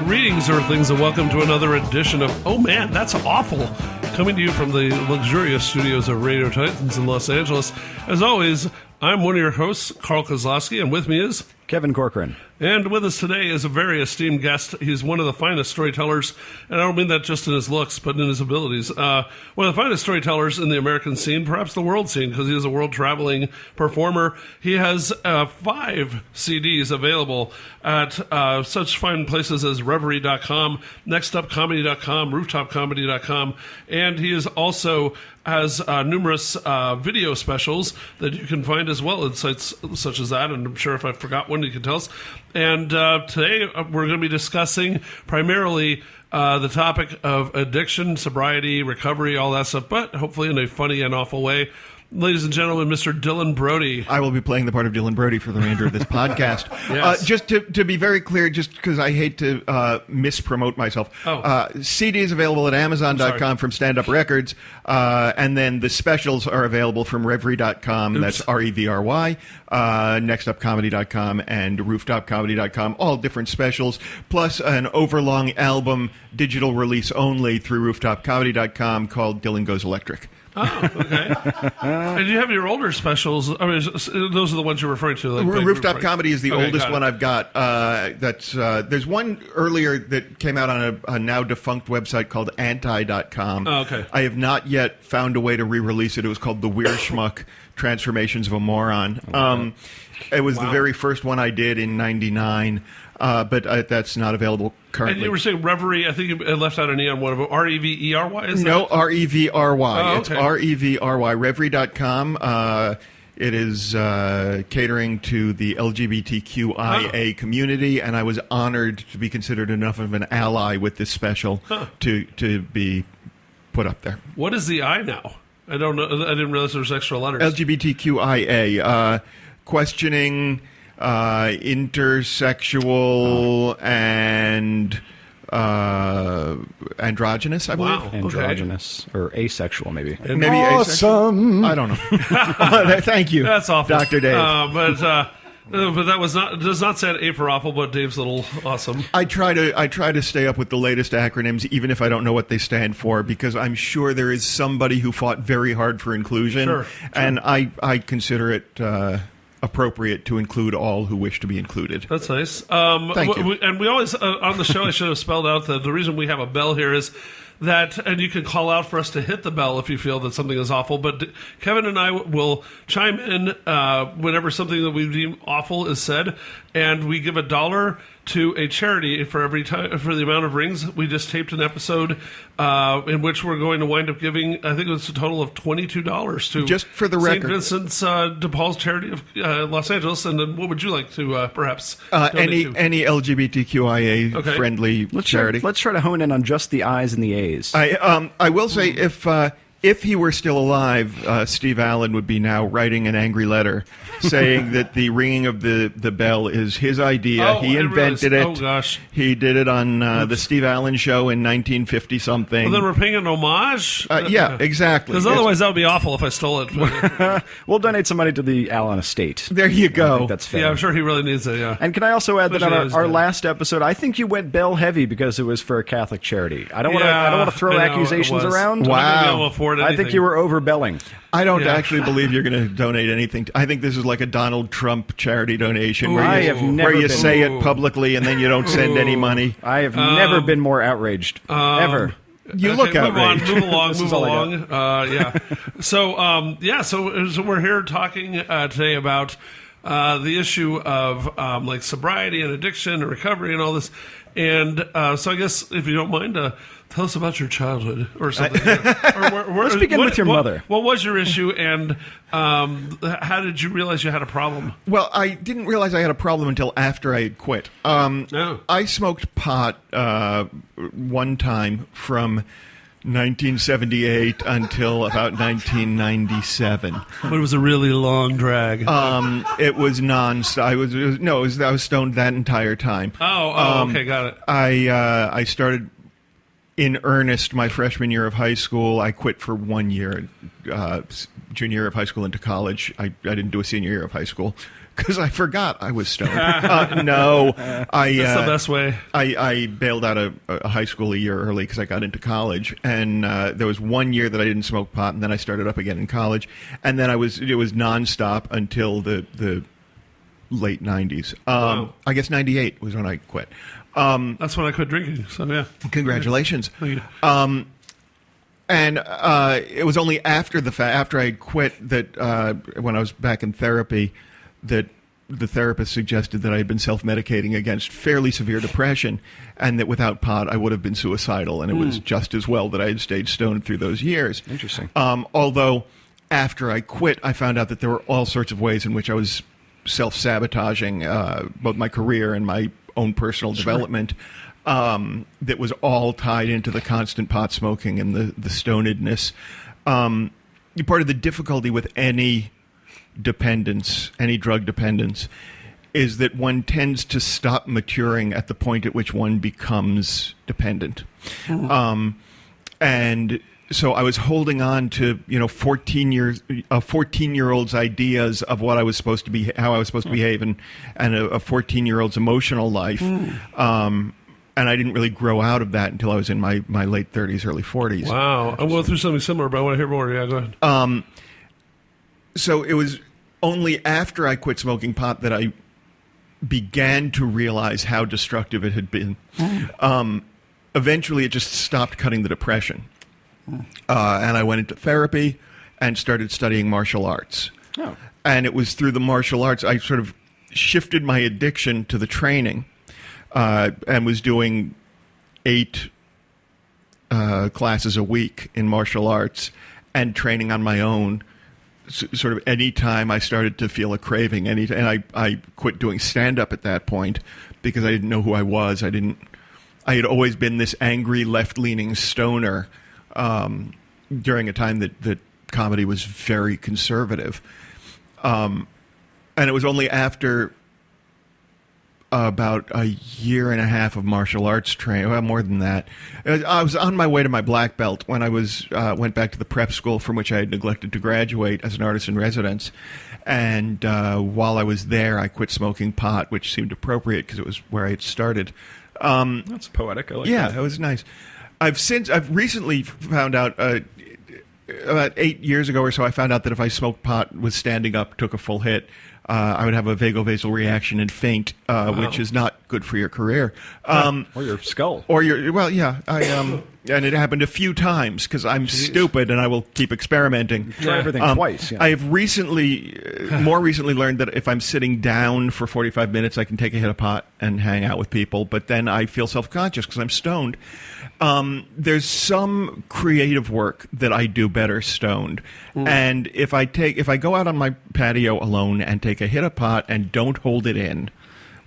Greetings, Earthlings, and welcome to another edition of Oh Man, That's Awful, coming to you from the luxurious studios of Radio Titans in Los Angeles. As always, I'm one of your hosts, Carl Kozlowski, and with me is Kevin Corcoran. And with us today is a very esteemed guest. He's one of the finest storytellers, and I don't mean that just in his looks, but in his abilities. One of the finest storytellers in the American scene, perhaps the world scene, because he is a world-traveling performer. He has 5 CDs available at such fine places as Reverie.com, NextUpComedy.com, RooftopComedy.com, and he is also has numerous video specials that you can find as well at sites such as that, and I'm sure if I forgot one, you can tell us. And today we're going to be discussing primarily the topic of addiction, sobriety, recovery, all that stuff, but hopefully in a funny and awful way. Ladies and gentlemen, Mr. Dylan Brody. I will be playing the part of Dylan Brody for the remainder of this podcast. Yes. Just to be very clear, just because I hate to mispromote myself, CD is available at Amazon.com from Stand Up Records, and then the specials are available from Reverie.com, that's REVRY, NextUpComedy.com, and RooftopComedy.com, all different specials, plus an overlong album, digital release only through RooftopComedy.com called Dylan Goes Electric. Oh, okay. And you have your older specials. I mean, those are the ones you're referring to. Like Rooftop Comedy is the oldest one I've got. There's one earlier that came out on a now defunct website called anti.com. Oh, okay. I have not yet found a way to re-release it. It was called The Weird Schmuck Transformations of a Moron. It was the very first one I did in 99. But that's not available currently. And you were saying Reverie, I think you left out an E on one of them. R-E-V-E-R-Y, is that? No, R-E-V-R-Y. Oh, okay. It's R-E-V-R-Y. Reverie.com. It is catering to the LGBTQIA community, and I was honored to be considered enough of an ally with this special to be put up there. What is the I now? I don't know. I didn't realize there was extra letters. LGBTQIA. Questioning... intersexual and androgynous, I believe. Wow. Androgynous or asexual, maybe. Maybe awesome. asexual? I don't know. Thank you. That's awful. Dr. Dave. But that was not, does not say A for awful, but Dave's little awesome. I try to stay up with the latest acronyms, even if I don't know what they stand for, because I'm sure there is somebody who fought very hard for inclusion. Sure. And I consider it appropriate to include all who wish to be included. That's nice. Thank you. And we always, on the show, I should have spelled out that the reason we have a bell here is that, and you can call out for us to hit the bell if you feel that something is awful, but Kevin and I will chime in whenever something that we deem awful is said, and we give $1 to a charity for every time, for the amount of rings. We just taped an episode in which we're going to wind up giving, I think it was a total of $22 to just for the record, St. Vincent's de Paul's charity of Los Angeles. And then what would you like to perhaps any LGBTQIA friendly charity? Let's try to hone in on just the I's and the A's. I will say if he were still alive, Steve Allen would be now writing an angry letter saying that the ringing of the bell is his idea. He invented it. Oh, gosh. He did it on the Steve Allen show in 1950-something. Well, then we're paying an homage? Yeah, exactly. Because otherwise that would be awful if I stole it. We'll donate some money to the Allen estate. There you go. I think that's fair. Yeah, I'm sure he really needs it, yeah. And can I also add Especially that on our last episode, I think you went bell heavy because it was for a Catholic charity. I don't want to throw accusations around. Wow. I think you were overbelling. I don't actually believe you're going to donate anything. I think this is like a Donald Trump charity donation where you say it publicly and then you don't send any money. I have never been more outraged. Ever. You look outraged. Move along. Yeah. So we're here talking today about the issue of like sobriety and addiction and recovery and all this. And so I guess if you don't mind, tell us about your childhood or something. Let's begin with your mother. What was your issue, and how did you realize you had a problem? Well, I didn't realize I had a problem until after I had quit. I smoked pot one time from 1978 until about 1997. But it was a really long drag. It was non-stop. I was stoned that entire time. Okay, got it. I started in earnest my freshman year of high school. I quit for 1 year, junior year of high school into college. I didn't do a senior year of high school because I forgot I was stoned. No, that's the best way. I bailed out of high school a year early because I got into college, and there was 1 year that I didn't smoke pot, and then I started up again in college, and then it was nonstop until the late 90s. Wow. I guess 98 was when I quit. That's when I quit drinking. So yeah, congratulations. Thank you. And it was only after after I quit that when I was back in therapy, that the therapist suggested that I had been self-medicating against fairly severe depression, and that without pot I would have been suicidal, and it was just as well that I had stayed stoned through those years. Interesting. Although after I quit, I found out that there were all sorts of ways in which I was self-sabotaging both my career and my own personal development. That was all tied into the constant pot smoking and the stonedness. Part of the difficulty with any dependence, any drug dependence, is that one tends to stop maturing at the point at which one becomes dependent. And so I was holding on to 14-year-old's ideas of what I was supposed to be, how I was supposed to behave, and a 14-year-old's emotional life. And I didn't really grow out of that until I was in my late 30s, early 40s. Wow. I'm going through something similar, but I want to hear more. Yeah, go ahead. So it was only after I quit smoking pot that I began to realize how destructive it had been. Eventually, it just stopped cutting the depression. And I went into therapy and started studying martial arts. Oh. And it was through the martial arts I sort of shifted my addiction to the training. And was doing 8 classes a week in martial arts and training on my own. Sort of any time I started to feel a craving, and I quit doing stand-up at that point because I didn't know who I was. I had always been this angry left-leaning stoner during a time that comedy was very conservative. And it was only after about a year and a half of martial arts training, well, more than that. I was on my way to my black belt when I went back to the prep school from which I had neglected to graduate as an artist in residence. And while I was there, I quit smoking pot, which seemed appropriate because it was where I had started. That's poetic. I like yeah, that. It was nice. I've recently found out, about 8 years ago or so, I found out that if I smoked pot with standing up, took a full hit, I would have a vagovasal reaction and faint, which is not good for your career. Or your skull. Or your, well, yeah. And it happened a few times because I'm stupid and I will keep experimenting. Try everything twice. Yeah. I have more recently learned that if I'm sitting down for 45 minutes, I can take a hit of pot and hang out with people, but then I feel self-conscious because I'm stoned. There's some creative work that I do better stoned. And if I go out on my patio alone and take a hit of pot and don't hold it in,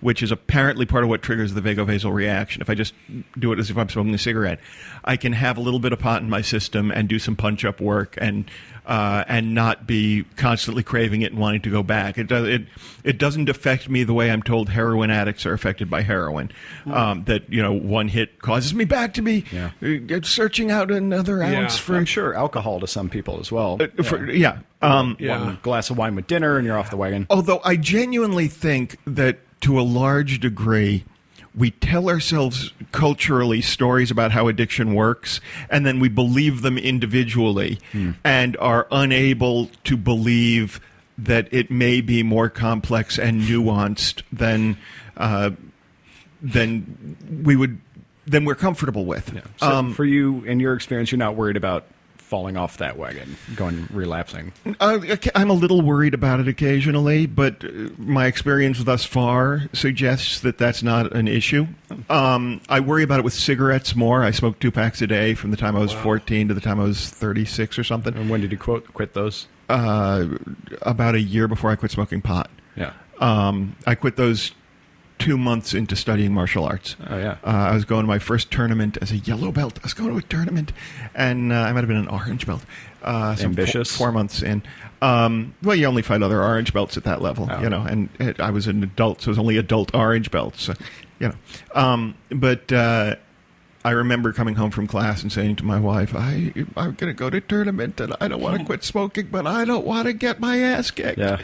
which is apparently part of what triggers the vagovasal reaction. If I just do it as if I'm smoking a cigarette, I can have a little bit of pot in my system and do some punch-up work and not be constantly craving it and wanting to go back. It doesn't affect me the way I'm told heroin addicts are affected by heroin. That one hit causes me back to be searching out another ounce for. I'm sure alcohol to some people as well. One glass of wine with dinner and you're off the wagon. Although I genuinely think that to a large degree, we tell ourselves culturally stories about how addiction works, and then we believe them individually and are unable to believe that it may be more complex and nuanced than we're comfortable with. Yeah. So for you, in your experience, you're not worried about falling off that wagon, relapsing? I'm a little worried about it occasionally, but my experience thus far suggests that that's not an issue. I worry about it with cigarettes more. I smoked 2 packs a day from the time I was 14 to the time I was 36 or something. And when did you quit those? About a year before I quit smoking pot. Yeah. I quit those 2 months into studying martial arts. Oh, yeah. I was going to my first tournament as a yellow belt. I was going to a tournament, and I might have been an orange belt. Ambitious. 4 months in. Well, you only find other orange belts at that level, and I was an adult, so it was only adult orange belts, but I remember coming home from class and saying to my wife, I'm going to go to a tournament and I don't want to quit smoking, but I don't want to get my ass kicked. Yeah.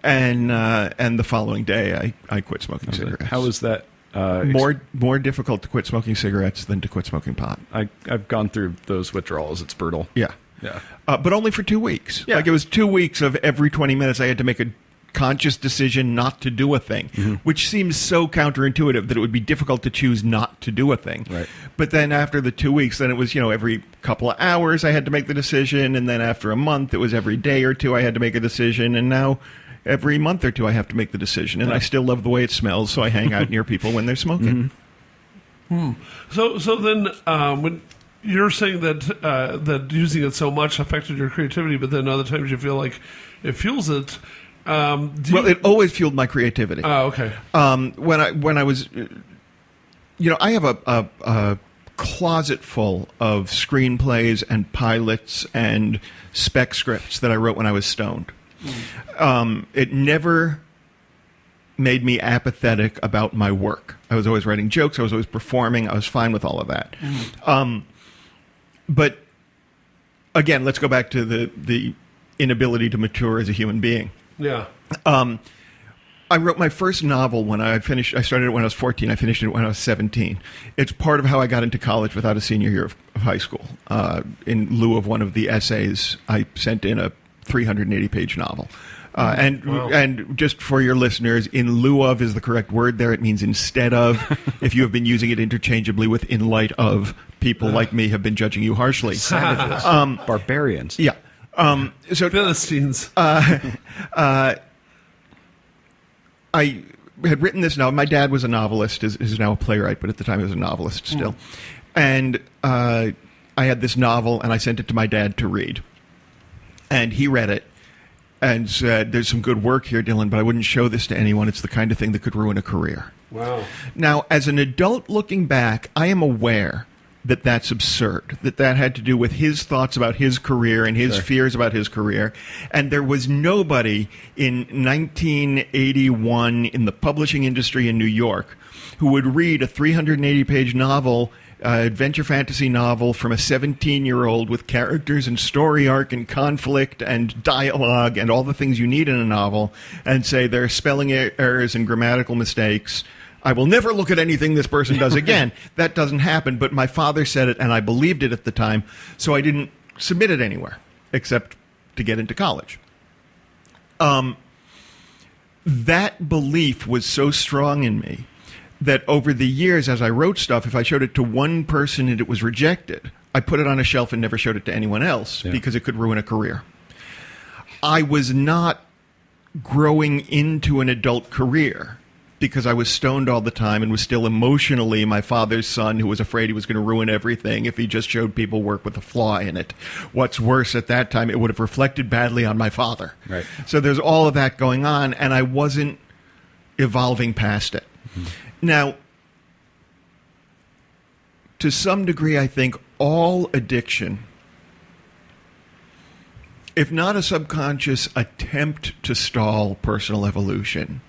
And the following day, I quit smoking cigarettes. How was that? More difficult to quit smoking cigarettes than to quit smoking pot. I've gone through those withdrawals. It's brutal. Yeah. Yeah. But only for 2 weeks. Yeah. Like, it was 2 weeks of every 20 minutes I had to make a conscious decision not to do a thing, which seems so counterintuitive that it would be difficult to choose not to do a thing. Right. But then after the 2 weeks, then it was, every couple of hours I had to make the decision. And then after a month, it was every day or two I had to make a decision. And now every month or two I have to make the decision. And I still love the way it smells, so I hang out near people when they're smoking. So then when you're saying that using it so much affected your creativity, but then other times you feel like it fuels it. It always fueled my creativity. Oh, okay. When I was, I have a closet full of screenplays and pilots and spec scripts that I wrote when I was stoned. It never made me apathetic about my work. I was always writing jokes. I was always performing. I was fine with all of that. But again, let's go back to the inability to mature as a human being. Yeah. I wrote my first novel when I finished. I started it when I was 14. I finished it when I was 17. It's part of how I got into college without a senior year of high school. In lieu of one of the essays, I sent in a 380-page novel. And just for your listeners, in lieu of is the correct word there. It means instead of. If you have been using it interchangeably with in light of, people like me have been judging you harshly. Savages. Barbarians. Yeah. So Philistines. I had written this novel. My dad was a novelist, is now a playwright, but at the time he was a novelist still. And I had this novel, and I sent it to my dad to read. And he read it and said, "There's some good work here, Dylan, but I wouldn't show this to anyone. It's the kind of thing that could ruin a career." Wow. Now, as an adult looking back, I am aware that that's absurd, that had to do with his thoughts about his career and his fears about his career. And there was nobody in 1981 in the publishing industry in New York who would read a 380-page novel, adventure fantasy novel from a 17-year-old with characters and story arc and conflict and dialogue and all the things you need in a novel and say there are spelling errors and grammatical mistakes. I will never look at anything this person does again. That doesn't happen, but my father said it, and I believed it at the time, so I didn't submit it anywhere, except to get into college. That belief was so strong in me that over the years, as I wrote stuff, if I showed it to one person and it was rejected, I put it on a shelf and never showed it to anyone else because it could ruin a career. I was not growing into an adult career because I was stoned all the time and was still emotionally my father's son who was afraid he was going to ruin everything if he just showed people work with a flaw in it. What's worse, at that time, it would have reflected badly on my father. Right. So there's all of that going on, and I wasn't evolving past it. Now, to some degree, I think all addiction, if not a subconscious attempt to stall personal evolution,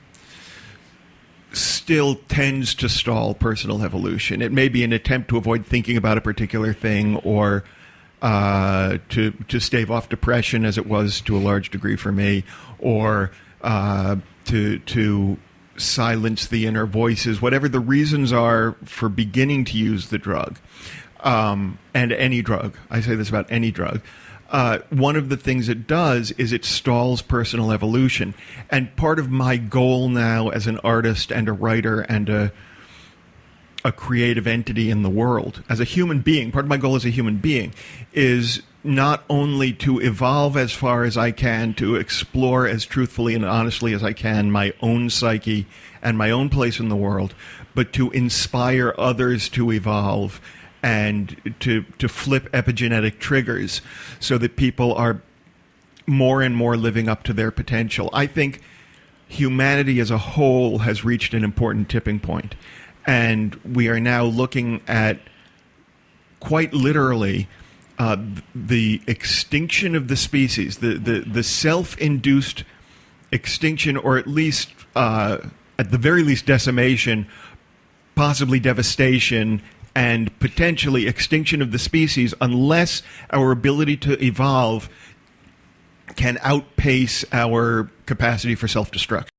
still tends to stall personal evolution. It may be an attempt to avoid thinking about a particular thing or to stave off depression, as it was to a large degree for me, or to silence the inner voices, whatever the reasons are for beginning to use the drug, and any drug. I say this about any drug. One of the things it does is it stalls personal evolution. And part of my goal now as an artist and a writer and a creative entity in the world, as a human being, part of my goal as a human being is not only to evolve as far as I can, to explore as truthfully and honestly as I can my own psyche and my own place in the world, but to inspire others to evolve and to flip epigenetic triggers so that people are more and more living up to their potential. I think humanity as a whole has reached an important tipping point, and we are now looking at, quite literally, the extinction of the species, the self-induced extinction, or at least, at the very least, decimation, possibly devastation, and potentially extinction of the species unless our ability to evolve can outpace our capacity for self-destruction.